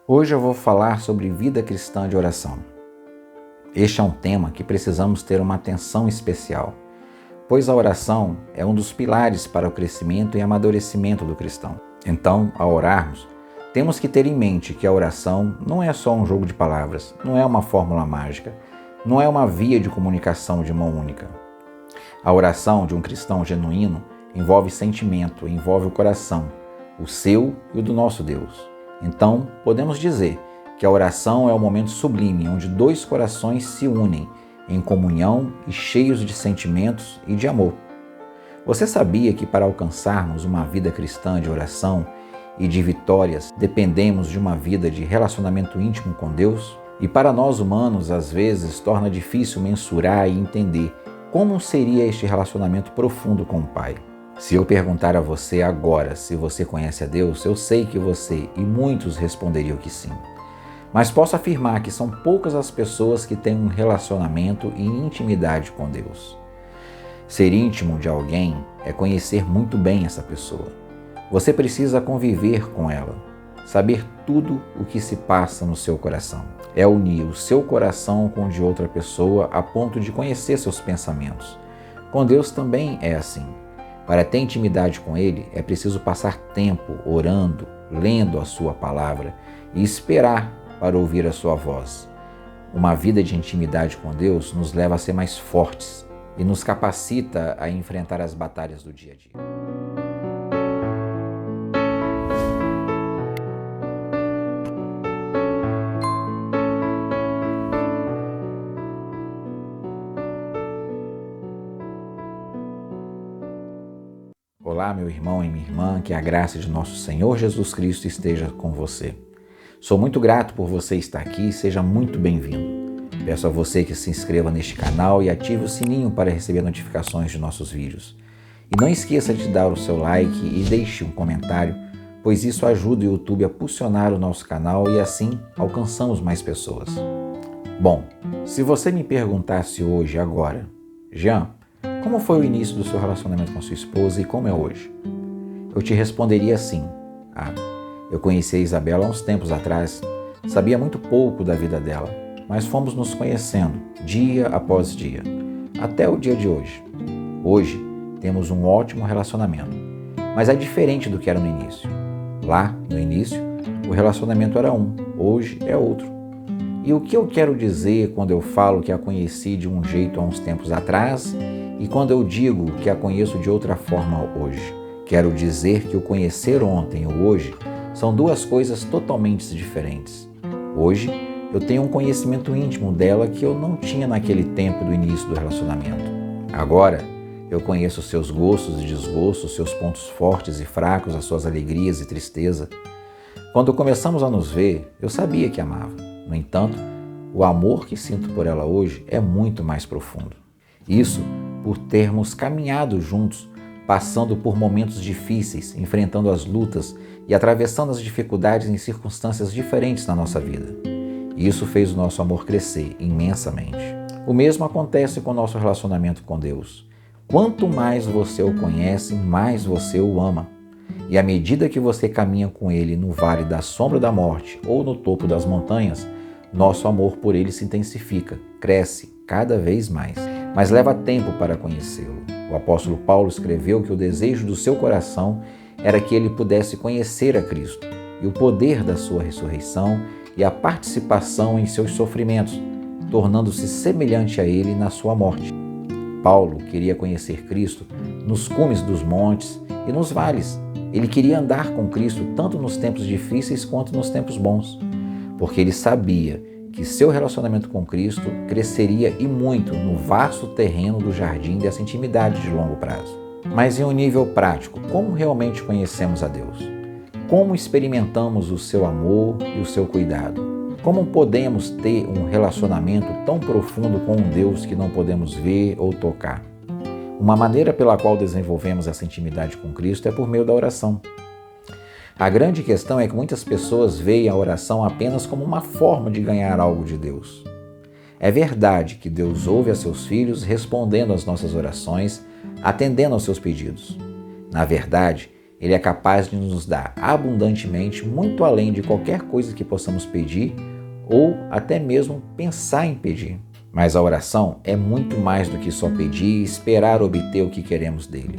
Hoje eu vou falar sobre vida cristã de oração. Este é um tema que precisamos ter uma atenção especial, pois a oração é um dos pilares para o crescimento e amadurecimento do cristão. Então, ao orarmos, temos que ter em mente que a oração não é só um jogo de palavras, não é uma fórmula mágica, não é uma via de comunicação de mão única. A oração de um cristão genuíno envolve sentimento, envolve o coração, o seu e o do nosso Deus. Então, podemos dizer que a oração é o momento sublime onde dois corações se unem em comunhão e cheios de sentimentos e de amor. Você sabia que para alcançarmos uma vida cristã de oração e de vitórias, dependemos de uma vida de relacionamento íntimo com Deus? E para nós humanos, às vezes, torna difícil mensurar e entender como seria este relacionamento profundo com o Pai. Se eu perguntar a você agora se você conhece a Deus, eu sei que você e muitos responderiam que sim. Mas posso afirmar que são poucas as pessoas que têm um relacionamento e intimidade com Deus. Ser íntimo de alguém é conhecer muito bem essa pessoa. Você precisa conviver com ela, saber tudo o que se passa no seu coração. É unir o seu coração com o de outra pessoa a ponto de conhecer seus pensamentos. Com Deus também é assim. Para ter intimidade com Ele, é preciso passar tempo orando, lendo a Sua palavra e esperar para ouvir a Sua voz. Uma vida de intimidade com Deus nos leva a ser mais fortes e nos capacita a enfrentar as batalhas do dia a dia. Olá, meu irmão e minha irmã, que a graça de nosso Senhor Jesus Cristo esteja com você. Sou muito grato por você estar aqui e seja muito bem-vindo. Peço a você que se inscreva neste canal e ative o sininho para receber notificações de nossos vídeos. E não esqueça de dar o seu like e deixe um comentário, pois isso ajuda o YouTube a impulsionar o nosso canal e assim alcançamos mais pessoas. Bom, se você me perguntasse hoje, agora, Jean, como foi o início do seu relacionamento com sua esposa e como é hoje? Eu te responderia assim. Eu conheci a Isabela há uns tempos atrás, sabia muito pouco da vida dela, mas fomos nos conhecendo dia após dia, até o dia de hoje. Hoje temos um ótimo relacionamento, mas é diferente do que era no início. Lá, no início, o relacionamento era um, hoje é outro. E o que eu quero dizer quando eu falo que a conheci de um jeito há uns tempos atrás e quando eu digo que a conheço de outra forma hoje? Quero dizer que o conhecer ontem e o hoje são duas coisas totalmente diferentes. Hoje, eu tenho um conhecimento íntimo dela que eu não tinha naquele tempo do início do relacionamento. Agora, eu conheço seus gostos e desgostos, seus pontos fortes e fracos, as suas alegrias e tristeza. Quando começamos a nos ver, eu sabia que amava. No entanto, o amor que sinto por ela hoje é muito mais profundo. Isso por termos caminhado juntos, passando por momentos difíceis, enfrentando as lutas e atravessando as dificuldades em circunstâncias diferentes na nossa vida. Isso fez o nosso amor crescer imensamente. O mesmo acontece com o nosso relacionamento com Deus. Quanto mais você o conhece, mais você o ama. E à medida que você caminha com Ele no vale da sombra da morte ou no topo das montanhas, nosso amor por Ele se intensifica, cresce cada vez mais. Mas leva tempo para conhecê-lo. O apóstolo Paulo escreveu que o desejo do seu coração era que ele pudesse conhecer a Cristo e o poder da sua ressurreição e a participação em seus sofrimentos, tornando-se semelhante a ele na sua morte. Paulo queria conhecer Cristo nos cumes dos montes e nos vales. Ele queria andar com Cristo tanto nos tempos difíceis quanto nos tempos bons, porque ele sabia que seu relacionamento com Cristo cresceria e muito no vasto terreno do jardim dessa intimidade de longo prazo. Mas em um nível prático, como realmente conhecemos a Deus? Como experimentamos o seu amor e o seu cuidado? Como podemos ter um relacionamento tão profundo com um Deus que não podemos ver ou tocar? Uma maneira pela qual desenvolvemos essa intimidade com Cristo é por meio da oração. A grande questão é que muitas pessoas veem a oração apenas como uma forma de ganhar algo de Deus. É verdade que Deus ouve a seus filhos respondendo às nossas orações, atendendo aos seus pedidos. Na verdade, Ele é capaz de nos dar abundantemente, muito além de qualquer coisa que possamos pedir ou até mesmo pensar em pedir. Mas a oração é muito mais do que só pedir e esperar obter o que queremos dele.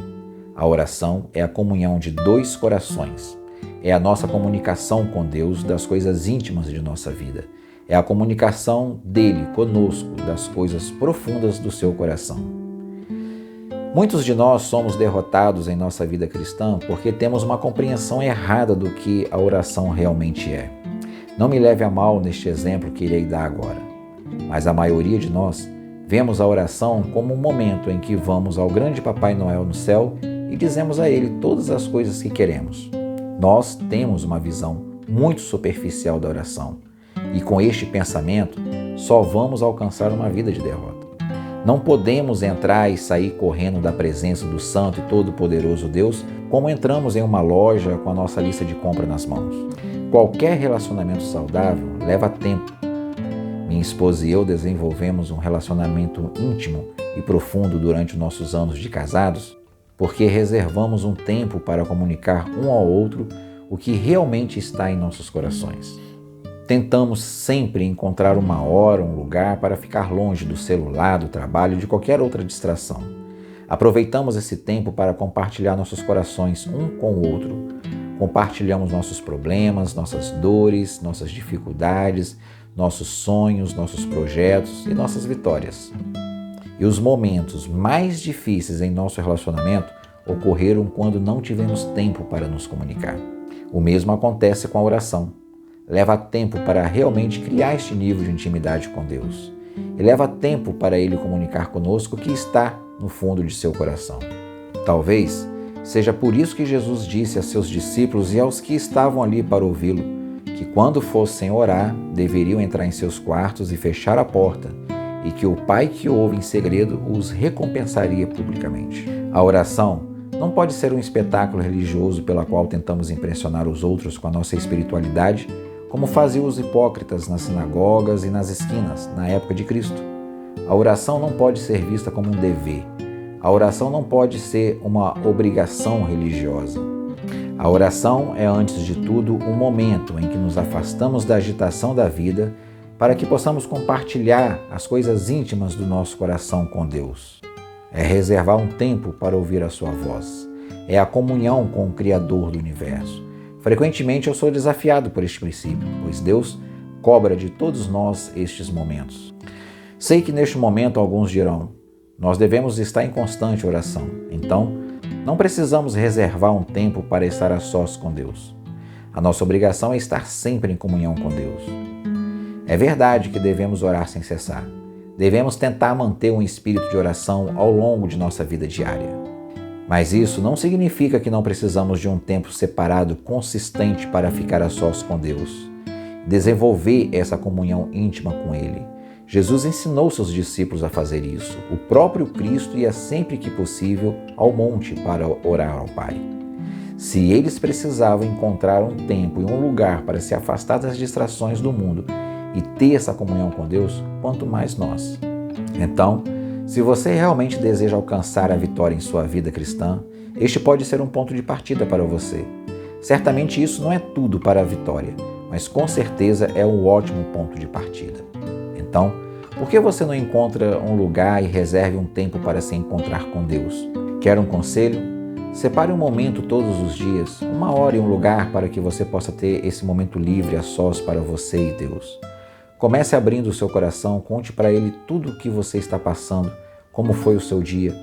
A oração é a comunhão de dois corações. É a nossa comunicação com Deus das coisas íntimas de nossa vida. É a comunicação dele conosco das coisas profundas do seu coração. Muitos de nós somos derrotados em nossa vida cristã porque temos uma compreensão errada do que a oração realmente é. Não me leve a mal neste exemplo que irei dar agora, mas a maioria de nós vemos a oração como um momento em que vamos ao grande Papai Noel no céu e dizemos a ele todas as coisas que queremos. Nós temos uma visão muito superficial da oração e com este pensamento só vamos alcançar uma vida de derrota. Não podemos entrar e sair correndo da presença do Santo e Todo-Poderoso Deus como entramos em uma loja com a nossa lista de compra nas mãos. Qualquer relacionamento saudável leva tempo. Minha esposa e eu desenvolvemos um relacionamento íntimo e profundo durante nossos anos de casados porque reservamos um tempo para comunicar um ao outro o que realmente está em nossos corações. Tentamos sempre encontrar uma hora, um lugar para ficar longe do celular, do trabalho e de qualquer outra distração. Aproveitamos esse tempo para compartilhar nossos corações um com o outro. Compartilhamos nossos problemas, nossas dores, nossas dificuldades, nossos sonhos, nossos projetos e nossas vitórias. E os momentos mais difíceis em nosso relacionamento ocorreram quando não tivemos tempo para nos comunicar. O mesmo acontece com a oração. Leva tempo para realmente criar este nível de intimidade com Deus. E leva tempo para Ele comunicar conosco o que está no fundo de seu coração. Talvez seja por isso que Jesus disse a seus discípulos e aos que estavam ali para ouvi-lo, que quando fossem orar, deveriam entrar em seus quartos e fechar a porta, e que o Pai que ouve em segredo os recompensaria publicamente. A oração não pode ser um espetáculo religioso pela qual tentamos impressionar os outros com a nossa espiritualidade, como faziam os hipócritas nas sinagogas e nas esquinas, na época de Cristo. A oração não pode ser vista como um dever. A oração não pode ser uma obrigação religiosa. A oração é, antes de tudo, um momento em que nos afastamos da agitação da vida para que possamos compartilhar as coisas íntimas do nosso coração com Deus. É reservar um tempo para ouvir a sua voz. É a comunhão com o Criador do universo. Frequentemente eu sou desafiado por este princípio, pois Deus cobra de todos nós estes momentos. Sei que neste momento alguns dirão, nós devemos estar em constante oração, então não precisamos reservar um tempo para estar a sós com Deus. A nossa obrigação é estar sempre em comunhão com Deus. É verdade que devemos orar sem cessar. Devemos tentar manter um espírito de oração ao longo de nossa vida diária. Mas isso não significa que não precisamos de um tempo separado consistente para ficar a sós com Deus. Desenvolver essa comunhão íntima com Ele. Jesus ensinou seus discípulos a fazer isso. O próprio Cristo ia sempre que possível ao monte para orar ao Pai. Se eles precisavam encontrar um tempo e um lugar para se afastar das distrações do mundo e ter essa comunhão com Deus, quanto mais nós. Então, se você realmente deseja alcançar a vitória em sua vida cristã, este pode ser um ponto de partida para você. Certamente isso não é tudo para a vitória, mas com certeza é um ótimo ponto de partida. Então, por que você não encontra um lugar e reserve um tempo para se encontrar com Deus? Quer um conselho? Separe um momento todos os dias, uma hora e um lugar para que você possa ter esse momento livre a sós para você e Deus. Comece abrindo o seu coração, conte para Ele tudo o que você está passando, como foi o seu dia.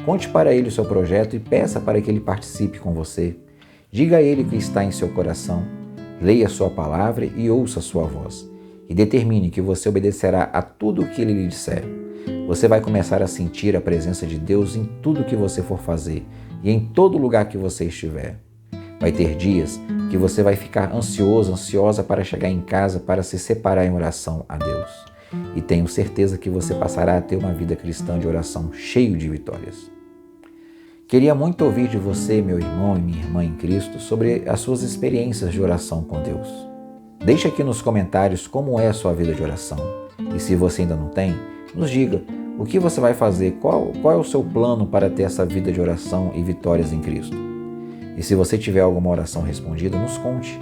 Conte para Ele o seu projeto e peça para que Ele participe com você. Diga a Ele o que está em seu coração. Leia a sua palavra e ouça a sua voz. E determine que você obedecerá a tudo o que Ele lhe disser. Você vai começar a sentir a presença de Deus em tudo que você for fazer e em todo lugar que você estiver. Vai ter dias que você vai ficar ansioso, ansiosa para chegar em casa para se separar em oração a Deus. E tenho certeza que você passará a ter uma vida cristã de oração cheio de vitórias. Queria muito ouvir de você, meu irmão e minha irmã em Cristo, sobre as suas experiências de oração com Deus. Deixe aqui nos comentários como é a sua vida de oração. E se você ainda não tem, nos diga o que você vai fazer, qual é o seu plano para ter essa vida de oração e vitórias em Cristo. E se você tiver alguma oração respondida, nos conte.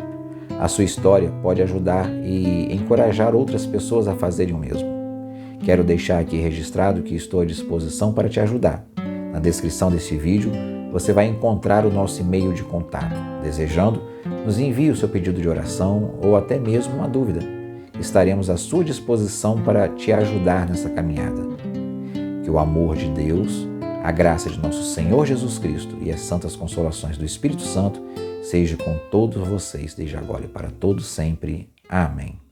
A sua história pode ajudar e encorajar outras pessoas a fazerem o mesmo. Quero deixar aqui registrado que estou à disposição para te ajudar. Na descrição desse vídeo, você vai encontrar o nosso e-mail de contato. Desejando, nos envie o seu pedido de oração ou até mesmo uma dúvida. Estaremos à sua disposição para te ajudar nessa caminhada. Que o amor de Deus, a graça de nosso Senhor Jesus Cristo e as santas consolações do Espírito Santo seja com todos vocês, desde agora e para todos sempre. Amém.